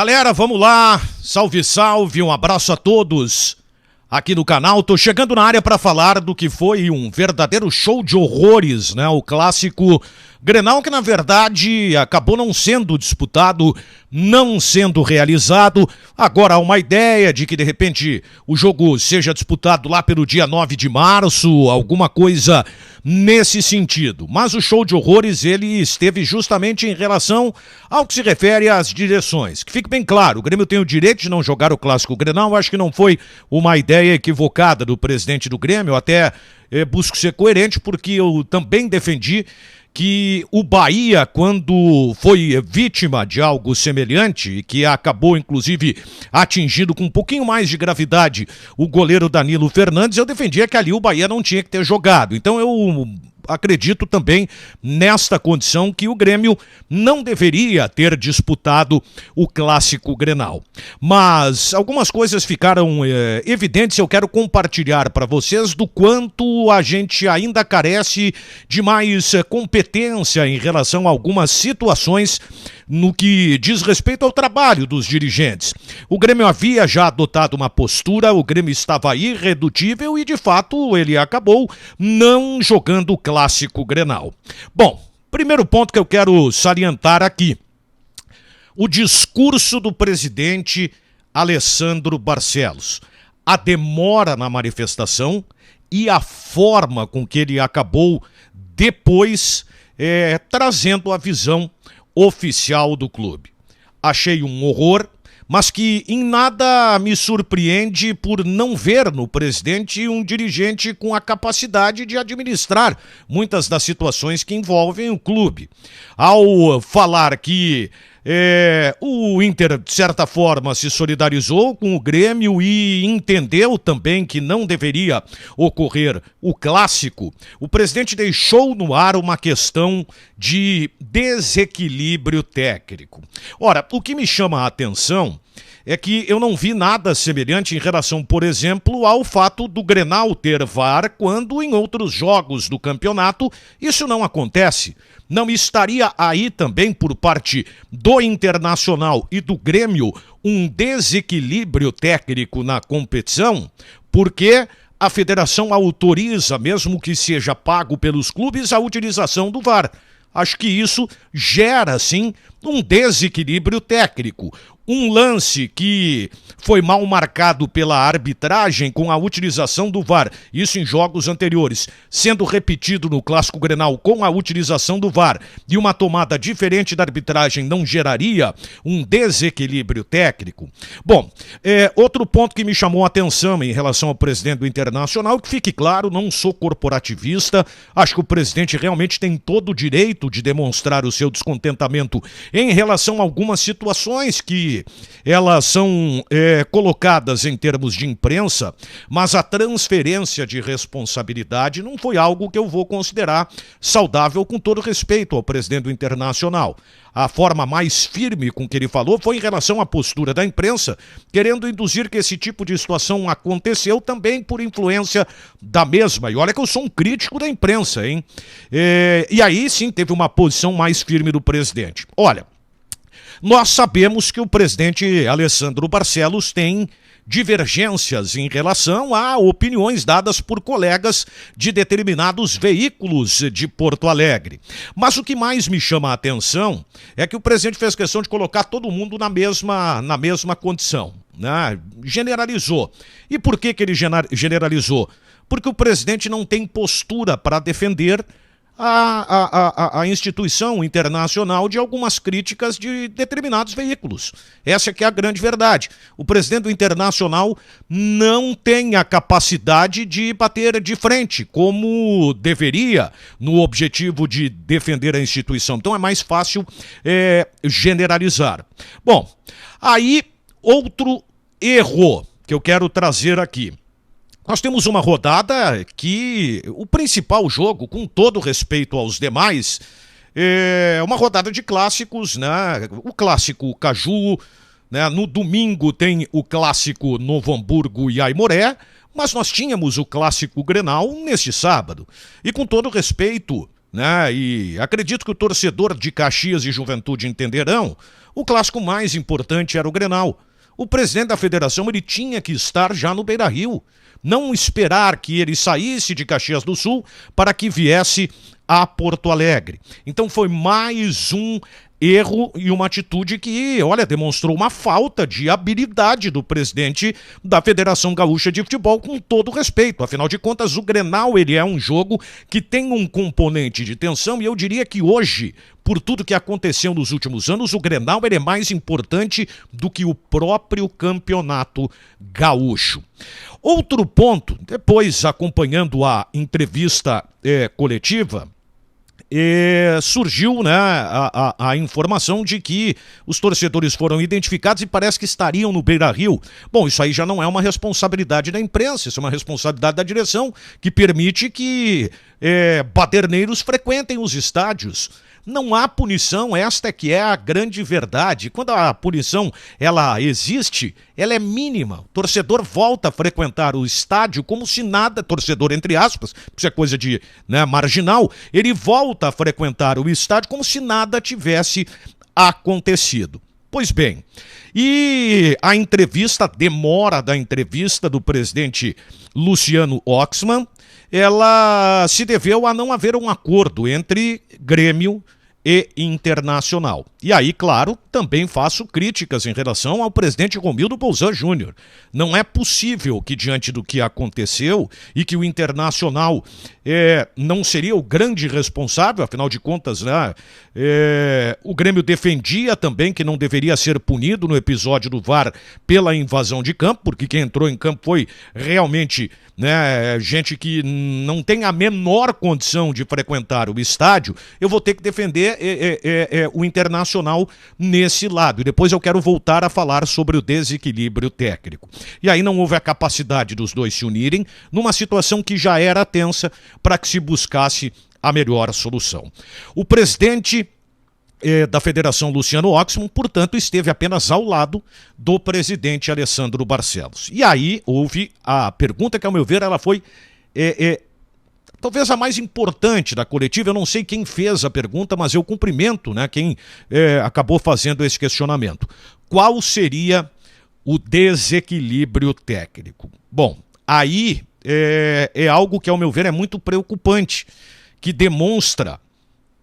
Galera, vamos lá, salve, salve, um abraço a todos aqui no canal. Tô chegando na área para falar do que foi um verdadeiro show de horrores, né? O clássico Grenal, que na verdade acabou não sendo disputado, não sendo realizado. Agora há uma ideia de que de repente o jogo seja disputado lá pelo dia 9 de março, alguma coisa nesse sentido. Mas o show de horrores ele esteve justamente em relação ao que se refere às direções. Que fique bem claro, o Grêmio tem o direito de não jogar o clássico Grenal. Acho que não foi uma ideia equivocada do presidente do Grêmio. Eu até busco ser coerente porque eu também defendi que o Bahia, quando foi vítima de algo semelhante e que acabou inclusive atingindo com um pouquinho mais de gravidade o goleiro Danilo Fernandes, eu defendia que ali o Bahia não tinha que ter jogado. Então eu acredito também nesta condição que o Grêmio não deveria ter disputado o clássico Grenal. Mas algumas coisas ficaram evidentes e eu quero compartilhar para vocês do quanto a gente ainda carece de mais competência em relação a algumas situações no que diz respeito ao trabalho dos dirigentes. O Grêmio havia já adotado uma postura, o Grêmio estava irredutível e de fato ele acabou não jogando o clássico Grenal. Bom, primeiro ponto que eu quero salientar aqui, o discurso do presidente Alessandro Barcelos, a demora na manifestação e a forma com que ele acabou depois trazendo a visão oficial do clube. Achei um horror, mas que em nada me surpreende por não ver no presidente um dirigente com a capacidade de administrar muitas das situações que envolvem o clube. Ao falar que o Inter, de certa forma, se solidarizou com o Grêmio e entendeu também que não deveria ocorrer o clássico, o presidente deixou no ar uma questão de desequilíbrio técnico. Ora, o que me chama a atenção é que eu não vi nada semelhante em relação, por exemplo, ao fato do Grenal ter VAR, quando em outros jogos do campeonato isso não acontece. Não estaria aí também por parte do Internacional e do Grêmio um desequilíbrio técnico na competição? Porque a federação autoriza, mesmo que seja pago pelos clubes, a utilização do VAR. Acho que isso gera, sim, um desequilíbrio técnico. Um lance que foi mal marcado pela arbitragem com a utilização do VAR, isso em jogos anteriores, sendo repetido no Clássico Grenal com a utilização do VAR e uma tomada diferente da arbitragem não geraria um desequilíbrio técnico? Bom, outro ponto que me chamou a atenção em relação ao presidente do Internacional, que fique claro, não sou corporativista, acho que o presidente realmente tem todo o direito de demonstrar o seu descontentamento em relação a algumas situações que elas são colocadas em termos de imprensa, mas a transferência de responsabilidade não foi algo que eu vou considerar saudável, com todo respeito ao presidente do Internacional. A forma mais firme com que ele falou foi em relação à postura da imprensa, querendo induzir que esse tipo de situação aconteceu também por influência da mesma. E olha que eu sou um crítico da imprensa, hein? E aí sim teve uma posição mais firme do presidente. Olha, nós sabemos que o presidente Alessandro Barcelos tem divergências em relação a opiniões dadas por colegas de determinados veículos de Porto Alegre. Mas o que mais me chama a atenção é que o presidente fez questão de colocar todo mundo na mesma condição, né? Generalizou. E por que ele generalizou? Porque o presidente não tem postura para defender a instituição internacional de algumas críticas de determinados veículos. Essa que é a grande verdade. O presidente do Internacional não tem a capacidade de bater de frente, como deveria, no objetivo de defender a instituição. Então é mais fácil generalizar. Bom, aí outro erro que eu quero trazer aqui. Nós temos uma rodada que o principal jogo, com todo respeito aos demais, é uma rodada de clássicos, né? O clássico Caju, né? No domingo tem o clássico Novo Hamburgo e Aimoré, mas nós tínhamos o clássico Grenal neste sábado. E com todo respeito, né? E acredito que o torcedor de Caxias e Juventude entenderão, o clássico mais importante era o Grenal. O presidente da federação ele tinha que estar já no Beira-Rio, não esperar que ele saísse de Caxias do Sul para que viesse a Porto Alegre. Então foi mais um erro e uma atitude que, olha, demonstrou uma falta de habilidade do presidente da Federação Gaúcha de Futebol, com todo respeito. Afinal de contas, o Grenal ele é um jogo que tem um componente de tensão e eu diria que hoje, por tudo que aconteceu nos últimos anos, o Grenal ele é mais importante do que o próprio campeonato gaúcho. Outro ponto, depois acompanhando a entrevista coletiva, surgiu, né, a informação de que os torcedores foram identificados e parece que estariam no Beira-Rio. Bom, isso aí já não é uma responsabilidade da imprensa, isso é uma responsabilidade da direção, que permite que baderneiros frequentem os estádios. Não há punição, esta é que é a grande verdade. Quando a punição ela existe, ela é mínima. O torcedor volta a frequentar o estádio como se nada, torcedor entre aspas, isso é coisa de, né, marginal, ele volta a frequentar o estádio como se nada tivesse acontecido. Pois bem, e a demora da entrevista do presidente Luciano Oxman, ela se deveu a não haver um acordo entre Grêmio e Internacional. E aí, claro, também faço críticas em relação ao presidente Romildo Bolzan Júnior. Não é possível que, diante do que aconteceu e que o Internacional não seria o grande responsável, afinal de contas, né, o Grêmio defendia também que não deveria ser punido no episódio do VAR pela invasão de campo, porque quem entrou em campo foi realmente, né, gente que não tem a menor condição de frequentar o estádio. Eu vou ter que defender o Internacional nesse lado. E depois eu quero voltar a falar sobre o desequilíbrio técnico. E aí não houve a capacidade dos dois se unirem numa situação que já era tensa para que se buscasse a melhor solução. O presidente da Federação, Luciano Oxman, portanto, esteve apenas ao lado do presidente Alessandro Barcelos. E aí houve a pergunta que, ao meu ver, ela foi talvez a mais importante da coletiva. Eu não sei quem fez a pergunta, mas eu cumprimento, né, quem acabou fazendo esse questionamento. Qual seria o desequilíbrio técnico? Bom, aí é algo que, ao meu ver, é muito preocupante, que demonstra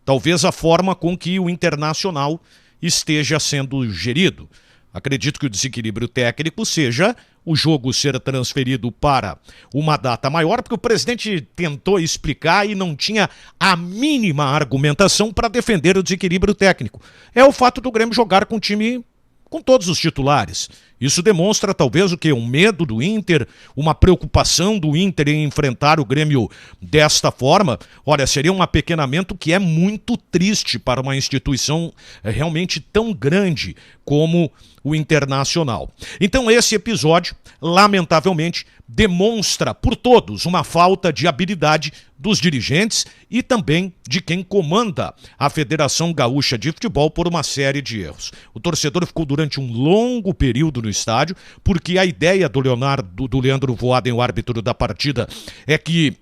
talvez a forma com que o Internacional esteja sendo gerido. Acredito que o desequilíbrio técnico seja o jogo ser transferido para uma data maior, porque o presidente tentou explicar e não tinha a mínima argumentação para defender o desequilíbrio técnico. É o fato do Grêmio jogar com o time com todos os titulares. Isso demonstra talvez o quê? Um medo do Inter, uma preocupação do Inter em enfrentar o Grêmio desta forma. Olha, seria um apequenamento que é muito triste para uma instituição realmente tão grande como o Internacional. Então esse episódio, lamentavelmente, demonstra por todos uma falta de habilidade dos dirigentes e também de quem comanda a Federação Gaúcha de Futebol por uma série de erros. O torcedor ficou durante um longo período no estádio, porque a ideia do Leandro Voaden, o árbitro da partida, é que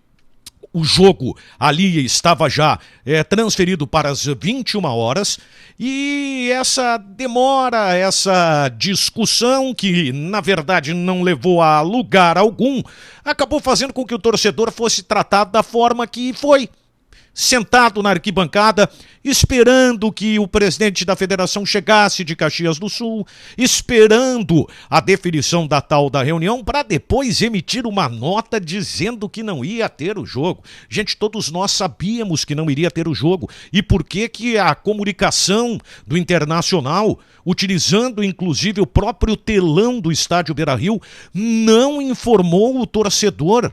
o jogo ali estava já transferido para as 21 horas e essa demora, essa discussão que na verdade não levou a lugar algum, acabou fazendo com que o torcedor fosse tratado da forma que foi. Sentado na arquibancada, esperando que o presidente da federação chegasse de Caxias do Sul, esperando a definição da tal da reunião para depois emitir uma nota dizendo que não ia ter o jogo. Gente, todos nós sabíamos que não iria ter o jogo. E por que que a comunicação do Internacional, utilizando inclusive o próprio telão do estádio Beira-Rio, não informou o torcedor?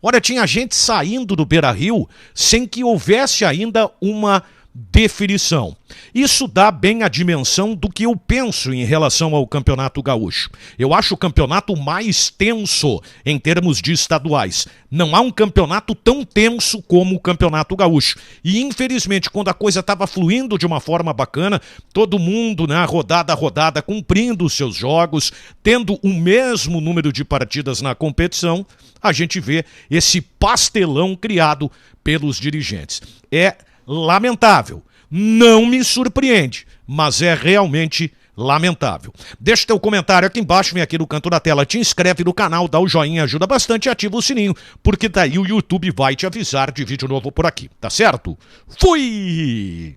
Olha, tinha gente saindo do Beira-Rio sem que houvesse ainda uma definição. Isso dá bem a dimensão do que eu penso em relação ao Campeonato Gaúcho. Eu acho o campeonato mais tenso em termos de estaduais. Não há um campeonato tão tenso como o Campeonato Gaúcho. E infelizmente, quando a coisa estava fluindo de uma forma bacana, todo mundo, né, rodada a rodada, cumprindo os seus jogos, tendo o mesmo número de partidas na competição, a gente vê esse pastelão criado pelos dirigentes. É lamentável. Não me surpreende, mas é realmente lamentável. Deixa teu comentário aqui embaixo, vem aqui no canto da tela, te inscreve no canal, dá o joinha, ajuda bastante e ativa o sininho, porque daí o YouTube vai te avisar de vídeo novo por aqui, tá certo? Fui!